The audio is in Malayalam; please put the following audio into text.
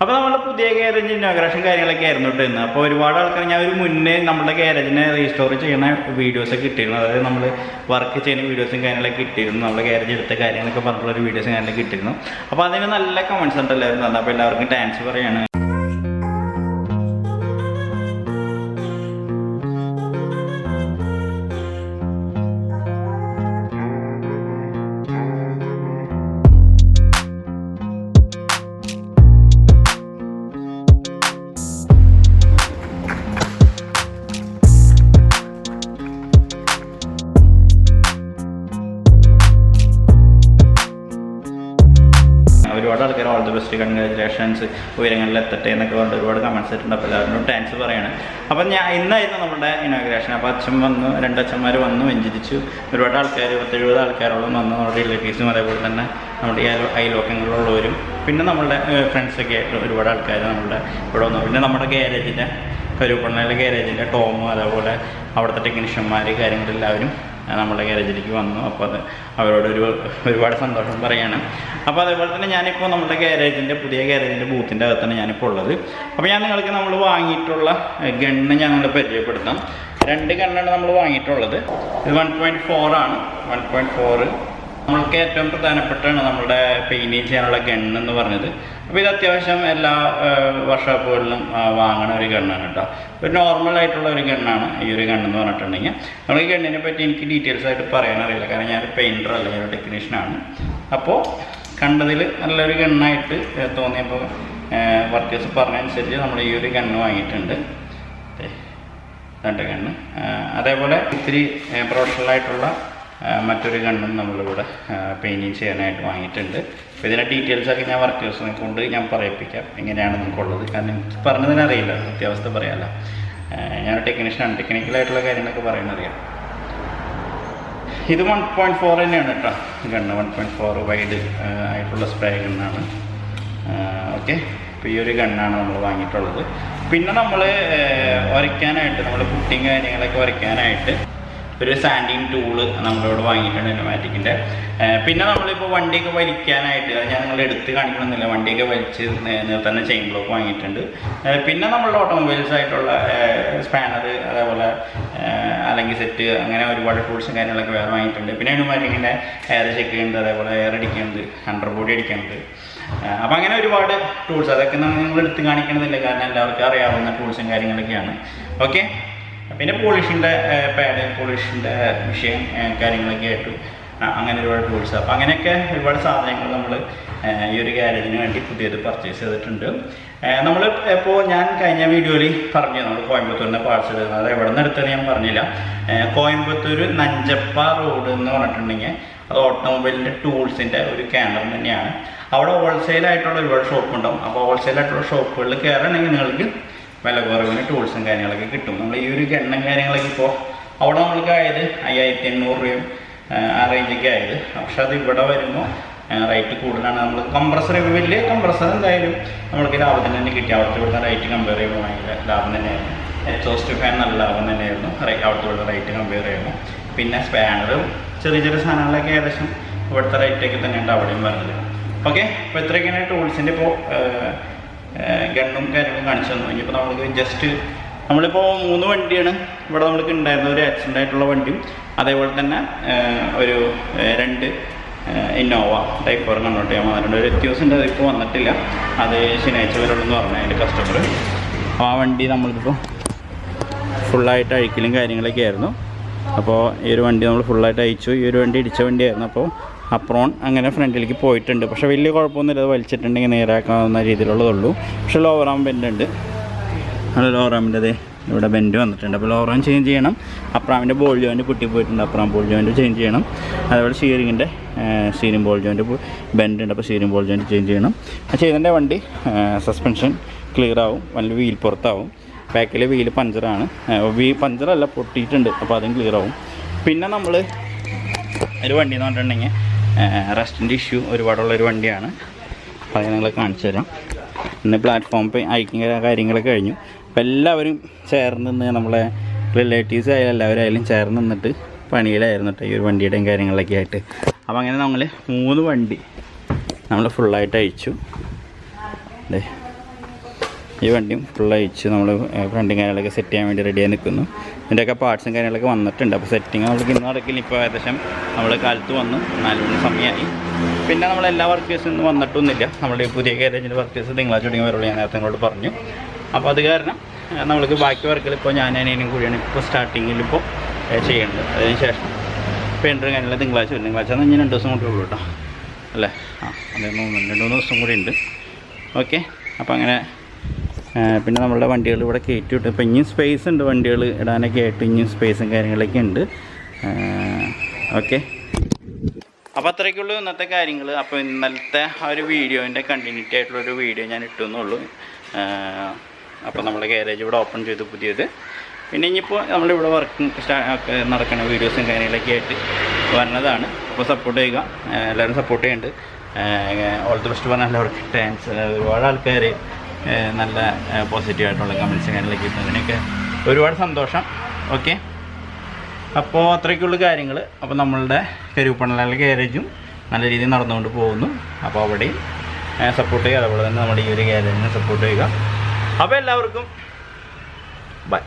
അപ്പോൾ നമ്മുടെ പുതിയ ഗ്യാരേജ് ഇനോഗ്രേഷൻ കാര്യങ്ങളൊക്കെ ആയിരുന്നു ഇന്ന്. അപ്പോൾ ഒരുപാട് ആൾക്കാർ ഞാൻ ഒരു മുന്നേ നമ്മുടെ ഗ്യാരേജിനെ റീസ്റ്റോർ ചെയ്യുന്ന വീഡിയോസൊക്കെ ഇട്ടിരുന്നു. അതായത് നമ്മൾ വർക്ക് ചെയ്യുന്ന വീഡിയോസും കാര്യങ്ങളൊക്കെ ഇട്ടിരുന്നു. നമ്മുടെ ഗ്യാരേജ് എടുത്ത കാര്യങ്ങളൊക്കെ പറഞ്ഞിട്ടുള്ള വീഡിയോസും കാര്യങ്ങളൊക്കെ ഇട്ടിരുന്നു. അപ്പോൾ അതിന് നല്ല കമൻസ് ഉണ്ടല്ലായിരുന്നു. അപ്പോൾ എല്ലാവർക്കും താങ്ക്സ് പറയാണ്. ഒരുപാട് ആൾക്കാർ ഓൾ ദി ബെസ്റ്റ്, കൺഗ്രാജുലേഷൻസ്, ഉയരങ്ങളിൽ എത്തട്ടെ എന്നൊക്കെ പറഞ്ഞിട്ട് ഒരുപാട് കമൻസ് ഇട്ടുണ്ട്. അപ്പോൾ എല്ലാവരും താങ്ക്സ് പറയാണ്. അപ്പം ഇന്നായിരുന്നു നമ്മുടെ ഇനോഗ്രേഷൻ. അപ്പോൾ അച്ഛൻ വന്നു, രണ്ടച്ഛന്മാർ വന്നു, വെഞ്ചരിച്ചു. ഒരുപാട് ആൾക്കാർ 70 ആൾക്കാരോളം വന്നു. നമ്മുടെ റിലേറ്റീവ്സും അതേപോലെ തന്നെ നമ്മുടെ ഈ അയൽവക്കങ്ങളിലുള്ളവരും പിന്നെ നമ്മുടെ ഫ്രണ്ട്സൊക്കെ ആയിട്ട് ഒരുപാട് ആൾക്കാർ നമ്മുടെ ഇവിടെ വന്നു. പിന്നെ നമ്മുടെ ഗ്യാരേജിൻ്റെ കരുപ്പണ്ണയിലെ ഗ്യാരേജിൻ്റെ ടോം, അതേപോലെ അവിടുത്തെ ടെക്നീഷ്യന്മാർ കാര്യങ്ങളെല്ലാവരും നമ്മുടെ ഗ്യാരേജിലേക്ക് വന്നു. അപ്പോൾ അത് അവരോട് ഒരുപാട് സന്തോഷം പറയാണ്. അപ്പോൾ അതേപോലെ തന്നെ ഞാനിപ്പോൾ നമ്മുടെ പുതിയ ഗ്യാരേജിൻ്റെ ബൂത്തിൻ്റെ അകത്താണ് ഞാനിപ്പോൾ ഉള്ളത്. അപ്പോൾ ഞാൻ നിങ്ങൾക്ക് നമ്മൾ വാങ്ങിയിട്ടുള്ള ഗണ്ണ് ഞാൻ നിങ്ങളെ പരിചയപ്പെടുത്താം. 2 ഗണ്ണാണ് നമ്മൾ വാങ്ങിയിട്ടുള്ളത്. ഇത് 1.4 ആണ്. 1.4 നമ്മൾക്ക് ഏറ്റവും പ്രധാനപ്പെട്ടാണ് നമ്മുടെ പെയിൻറ്റിങ് ചെയ്യാനുള്ള ഗണ്ണ് എന്ന് പറഞ്ഞത്. അപ്പോൾ ഇത് അത്യാവശ്യം എല്ലാ വർക്ക്ഷോപ്പുകളിലും വാങ്ങണ ഒരു ഗണ്ണാണ് കേട്ടോ. ഒരു നോർമലായിട്ടുള്ള ഒരു ഗണ്ണാണ് ഈ ഒരു ഗണ്ണെന്ന് പറഞ്ഞിട്ടുണ്ടെങ്കിൽ. നമ്മൾ ഈ ഗണ്ണിനെ പറ്റി എനിക്ക് ഡീറ്റെയിൽസ് ആയിട്ട് പറയാനറിയില്ല, കാരണം ഞാനൊരു പെയിൻറ്റർ അല്ല, ഞാനൊരു ടെക്നീഷ്യനാണ്. അപ്പോൾ കണ്ടതിൽ നല്ലൊരു ഗണ്ണായിട്ട് തോന്നിയപ്പോൾ വർക്കേഴ്സ് പറഞ്ഞതനുസരിച്ച് നമ്മൾ ഈ ഒരു ഗണ്ണ് വാങ്ങിയിട്ടുണ്ട്. 2 ഗണ്ണ്. അതേപോലെ ഇത്തിരി പ്രൊഫഷണലായിട്ടുള്ള മറ്റൊരു ഗണ്ണും നമ്മളിവിടെ പെയിൻറ്റിങ് ചെയ്യാനായിട്ട് വാങ്ങിയിട്ടുണ്ട്. അപ്പോൾ ഇതിൻ്റെ ഡീറ്റെയിൽസൊക്കെ ഞാൻ വർക്കേഴ്സിനെ കൊണ്ട് ഞാൻ പറയിപ്പിക്കാം എങ്ങനെയാണ് നമുക്കുള്ളത്. കാരണം എനിക്ക് പറഞ്ഞതിനറിയില്ല, സത്യാവസ്ഥ പറയാമല്ലോ. ഞാൻ ടെക്നീഷ്യനാണ്, ടെക്നിക്കലായിട്ടുള്ള കാര്യങ്ങളൊക്കെ പറയാനറിയാം. ഇത് 1.4 തന്നെയാണ് കേട്ടോ ഗണ്ണ്. 1.4 വൈഡ് ആയിട്ടുള്ള സ്പ്രേ ഗണ്ണാണ്. ഓക്കെ, അപ്പോൾ ഈ ഒരു ഗണ്ണാണ് നമ്മൾ വാങ്ങിയിട്ടുള്ളത്. പിന്നെ നമ്മൾ വരയ്ക്കാനായിട്ട്, നമ്മൾ പുട്ടിങ് കാര്യങ്ങളൊക്കെ വരയ്ക്കാനായിട്ട് ഒരു സാൻഡിങ് ടൂള് നമ്മളിവിടെ വാങ്ങിയിട്ടുണ്ട്, ഇന്നോവാറ്റിക്കിൻ്റെ. പിന്നെ നമ്മളിപ്പോൾ വണ്ടിയൊക്കെ വലിക്കാനായിട്ട്, അത് ഞാൻ നിങ്ങൾ എടുത്ത് കാണിക്കണമെന്നില്ല, വണ്ടിയൊക്കെ വലിച്ച് നിർത്തുന്ന ചെയിൻ ബ്ലോക്ക് വാങ്ങിയിട്ടുണ്ട്. പിന്നെ നമ്മളുടെ ഓട്ടോമൊബൈൽസ് ആയിട്ടുള്ള സ്പാനർ, അതേപോലെ അല്ലെങ്കിൽ സെറ്റ്, അങ്ങനെ ഒരുപാട് ടൂൾസും കാര്യങ്ങളൊക്കെ വേറെ വാങ്ങിയിട്ടുണ്ട്. പിന്നെ ഇന്നോവാറ്റിക്കിൻ്റെ എയർ ചെക്ക് ചെയ്യുന്നുണ്ട്, അതേപോലെ എയർ അടിക്കുന്നുണ്ട്, അണ്ടർ ബോഡി അടിക്കുന്നുണ്ട്. അപ്പോൾ അങ്ങനെ ഒരുപാട് ടൂൾസ്, അതൊക്കെ നിങ്ങൾ എടുത്ത് കാണിക്കണമെന്നില്ല, കാരണം എല്ലാവർക്കും അറിയാവുന്ന ടൂൾസും കാര്യങ്ങളൊക്കെയാണ്. ഓക്കെ, പിന്നെ പോളിഷിൻ്റെ പാഡ്, പോളിഷിൻ്റെ വിഷയം കാര്യങ്ങളൊക്കെ ആയിട്ട് അങ്ങനെ ഒരുപാട് ടൂൾസ്. അപ്പോൾ അങ്ങനെയൊക്കെ ഒരുപാട് സാധനങ്ങൾ നമ്മൾ ഈ ഒരു ഗ്യാരേജിന് വേണ്ടി പുതിയത് പർച്ചേസ് ചെയ്തിട്ടുണ്ട്. നമ്മൾ ഇപ്പോൾ ഞാൻ കഴിഞ്ഞ വീഡിയോയിൽ പറഞ്ഞു നമ്മൾ കോയമ്പത്തൂരിൻ്റെ പാർട്സ് എടുക്കുന്നത്. അത് എവിടെ നിന്ന് എടുത്തത് ഞാൻ പറഞ്ഞില്ല. കോയമ്പത്തൂർ നഞ്ചപ്പ റോഡ് എന്ന് പറഞ്ഞിട്ടുണ്ടെങ്കിൽ അത് ഓട്ടോമൊബൈലിൻ്റെ ടൂൾസിൻ്റെ ഒരു കേന്ദ്രം തന്നെയാണ്. അവിടെ ഹോൾസെയിലായിട്ടുള്ള ഒരുപാട് ഷോപ്പ് ഉണ്ടാവും. അപ്പോൾ ഹോൾസെയിലായിട്ടുള്ള ഷോപ്പുകളിൽ കയറണമെങ്കിൽ നിങ്ങൾക്ക് വില കുറവിന് ടൂൾസും കാര്യങ്ങളൊക്കെ കിട്ടും. നമ്മൾ ഈ ഒരു ഗണ്ണും കാര്യങ്ങളൊക്കെ ഇപ്പോൾ അവിടെ നമ്മൾക്ക് ആയത് 5800 രൂപയും ആ റേഞ്ചൊക്കെ ആയത്. പക്ഷെ അത് ഇവിടെ വരുമ്പോൾ റേറ്റ് കൂടുതലാണ്. നമ്മൾ കംപ്രസർ, വലിയ കംപ്രസർ എന്തായാലും നമ്മൾക്ക് ലാഭത്തിന് തന്നെ കിട്ടി. അവിടുത്തെ ഇവിടുത്തെ റേറ്റ് കമ്പയർ ചെയ്യുമ്പോൾ ഭയങ്കര ലാഭം തന്നെയായിരുന്നു. എക്സോസ്റ്റ് ഫാൻ നല്ല ലാഭം തന്നെയായിരുന്നു അവിടുത്തെ ഇവിടുത്തെ റേറ്റ് കമ്പയർ ചെയ്യുമ്പോൾ. പിന്നെ സ്പാനറും ചെറിയ ചെറിയ സാധനങ്ങളൊക്കെ ഏകദേശം ഇവിടുത്തെ റേറ്റൊക്കെ തന്നെയുണ്ട് അവിടെയും പറഞ്ഞത്. ഓക്കെ, അപ്പോൾ ഇത്രയൊക്കെയാണ് ടൂൾസിൻ്റെ ഇപ്പോൾ ഗണ്ണും കാര്യങ്ങളും കാണിച്ചു തന്നു. ഇനിയിപ്പോൾ നമ്മൾക്ക് ജസ്റ്റ് നമ്മളിപ്പോൾ 3 വണ്ടിയാണ് ഇവിടെ നമ്മൾക്ക് ഉണ്ടായിരുന്നത്. ഒരു ആക്സിഡൻ്റ് ആയിട്ടുള്ള വണ്ടിയും അതേപോലെ തന്നെ ഒരു 2 ഇന്നോവ ടൈപ്പ് 4 കൺവേർട്ട് ചെയ്യാൻ വന്നിട്ടുണ്ട്. ഒരു വ്യത്യാസമുണ്ട്, അതിപ്പോൾ വന്നിട്ടില്ല, അത് ശനിയാഴ്ച വരുള്ളൂ പറഞ്ഞാൽ അതിൻ്റെ കസ്റ്റമർ. അപ്പോൾ ആ വണ്ടി നമ്മളിപ്പോൾ ഫുള്ളായിട്ട് അഴിക്കലും കാര്യങ്ങളൊക്കെ ആയിരുന്നു. അപ്പോൾ ഈ ഒരു വണ്ടി നമ്മൾ ഫുള്ളായിട്ട് അയച്ചു. ഈ ഒരു വണ്ടി ഇടിച്ച വണ്ടിയായിരുന്നു. അപ്പോൾ അപ്രോൺ അങ്ങനെ ഫ്രണ്ടിലേക്ക് പോയിട്ടുണ്ട്. പക്ഷേ വലിയ കുഴപ്പമൊന്നുമില്ല, അത് വലിച്ചിട്ടുണ്ടെങ്കിൽ നേരാക്കാവുന്ന രീതിയിലുള്ളതുള്ളൂ. പക്ഷേ ലോവർ ആം ബെൻഡ് ഉണ്ട്. അത് ലോവർ ആമിൻ്റെ അതെ ഇവിടെ ബെൻഡ് വന്നിട്ടുണ്ട്. അപ്പോൾ ലോവർ ആം ചേഞ്ച് ചെയ്യണം. അപ്രാമിൻ്റെ ബോൾ ജോയിൻറ്റ് പൊട്ടിപ്പോയിട്ടുണ്ട്, അപ്രാം ബോൾ ജോയിൻറ്റ് ചേഞ്ച് ചെയ്യണം. അതേപോലെ സ്റ്റീറിങ്ങിൻ്റെ ബോൾ ജോയിൻറ്റ് ബെൻഡ് ഉണ്ട്, അപ്പോൾ സ്റ്റീറിംഗ് ബോൾ ജോയിൻറ്റ് ചേഞ്ച് ചെയ്യണം. അത് ചെയ്തതിൻ്റെ വണ്ടി സസ്പെൻഷൻ ക്ലിയർ ആവും, വല്ല വീൽ പുറത്താവും. ബാക്കിൽ വീല് പഞ്ചറാണ്, പഞ്ചറല്ല പൊട്ടിയിട്ടുണ്ട്, അപ്പോൾ അതും ക്ലിയർ ആവും. പിന്നെ നമ്മൾ ഒരു വണ്ടി എന്ന് പറഞ്ഞിട്ടുണ്ടെങ്കിൽ റസ്റ്റിൻ്റെ ഇഷ്യൂ ഒരുപാടുള്ളൊരു വണ്ടിയാണ്. അത് നിങ്ങൾ കാണിച്ചു തരാം. ഇന്ന് പ്ലാറ്റ്ഫോം അയക്കുന്ന കാര്യങ്ങളൊക്കെ കഴിഞ്ഞു. അപ്പോൾ എല്ലാവരും ചേർന്ന് നിന്ന്, നമ്മളെ റിലേറ്റീവ്സ് ആയാലും എല്ലാവരും ആയാലും ചേർന്ന് നിന്നിട്ട് പണിയിലായിരുന്നു കേട്ടോ ഈ ഒരു വണ്ടിയുടെയും കാര്യങ്ങളൊക്കെ ആയിട്ട്. അപ്പോൾ അങ്ങനെ നമ്മൾ 3 വണ്ടി നമ്മൾ ഫുള്ളായിട്ട് അയച്ചു. അതെ, ഈ വണ്ടിയും ഫുൾ അയച്ച് നമ്മൾ ഫ്രണ്ടും കാര്യങ്ങളൊക്കെ സെറ്റ് ചെയ്യാൻ വേണ്ടി റെഡിയായി നിൽക്കുന്നു. ഇതിൻ്റെയൊക്കെ പാർട്സും കാര്യങ്ങളൊക്കെ വന്നിട്ടുണ്ട്. അപ്പോൾ സെറ്റിങ് നമ്മൾക്ക് ഇന്ന് നടക്കില്ല. ഇപ്പോൾ ഏകദേശം നമ്മൾ കാലത്ത് വന്നു, 4 മണി സമയമായി. പിന്നെ നമ്മളെല്ലാ വർക്കേഴ്സും ഇന്ന് വന്നിട്ടൊന്നുമില്ല. നമ്മുടെ ഈ പുതിയ ഗാരേജിൻ്റെ വർക്കേഴ്സ് തിങ്കളാഴ്ച തുടങ്ങി വരുള്ളൂ, ഞാൻ നേരത്തെ നിങ്ങളോട് പറഞ്ഞു. അപ്പോൾ അത് കാരണം നമ്മൾക്ക് ബാക്കി വർക്കുകൾ ഇപ്പോൾ ഞാനും കൂടിയാണ് ഇപ്പോൾ സ്റ്റാർട്ടിങ്ങിൽ ഇപ്പോൾ ചെയ്യുന്നത്. അതിന് ശേഷം പെയിൻറ്റർ കാര്യങ്ങൾ തിങ്കളാഴ്ച വരും. തിങ്കളാഴ്ച ഇനി 2 ദിവസം കൂടി ഉള്ളൂ കേട്ടോ, അല്ലേ? അതെ, 2-3 ദിവസം കൂടി ഉണ്ട്. ഓക്കെ, അപ്പോൾ അങ്ങനെ പിന്നെ നമ്മളുടെ വണ്ടികൾ ഇവിടെ കയറ്റി വിട്ടു. ഇപ്പോൾ ഇനിയും സ്പേസ് ഉണ്ട്, വണ്ടികൾ ഇടാനൊക്കെ ആയിട്ട് ഇനിയും സ്പേസും കാര്യങ്ങളൊക്കെ ഉണ്ട്. ഓക്കെ, അപ്പോൾ അത്രയ്ക്കുള്ളൂ ഇന്നത്തെ കാര്യങ്ങൾ. അപ്പോൾ ഇന്നലത്തെ ആ ഒരു വീഡിയോൻ്റെ കണ്ടിന്യൂറ്റി ആയിട്ടുള്ളൊരു വീഡിയോ ഞാൻ ഇട്ടുന്നുള്ളൂ. അപ്പോൾ നമ്മുടെ ഗാരേജ് ഇവിടെ ഓപ്പൺ ചെയ്തു പുതിയത്. പിന്നെ ഇനിയിപ്പോൾ നമ്മളിവിടെ വർക്കും ഒക്കെ നടക്കുന്ന വീഡിയോസും കാര്യങ്ങളൊക്കെ ആയിട്ട് വരുന്നതാണ്. അപ്പോൾ സപ്പോർട്ട് ചെയ്യുക, എല്ലാവരും സപ്പോർട്ട് ചെയ്യുന്നുണ്ട്. ഓൾ ദി ബെസ്റ്റ് പറഞ്ഞാൽ എല്ലാവർക്കും താങ്ക്സ്. ഒരുപാട് ആൾക്കാർ നല്ല പോസിറ്റീവായിട്ടുള്ള കമൻറ്റ്സ് കാര്യങ്ങളൊക്കെ കിട്ടുന്നതിനൊക്കെ ഒരുപാട് സന്തോഷം. ഓക്കെ, അപ്പോൾ അത്രയ്ക്കുള്ള കാര്യങ്ങൾ. അപ്പോൾ നമ്മളുടെ കരുപ്പണല ഗാരേജും നല്ല രീതിയിൽ നടന്നുകൊണ്ട് പോകുന്നു. അപ്പോൾ അവിടെയും സപ്പോർട്ട് ചെയ്യുക, അതുപോലെ തന്നെ നമ്മുടെ ഈ ഒരു ഗാരേജിനെ സപ്പോർട്ട് ചെയ്യുക. അപ്പോൾ എല്ലാവർക്കും ബൈ.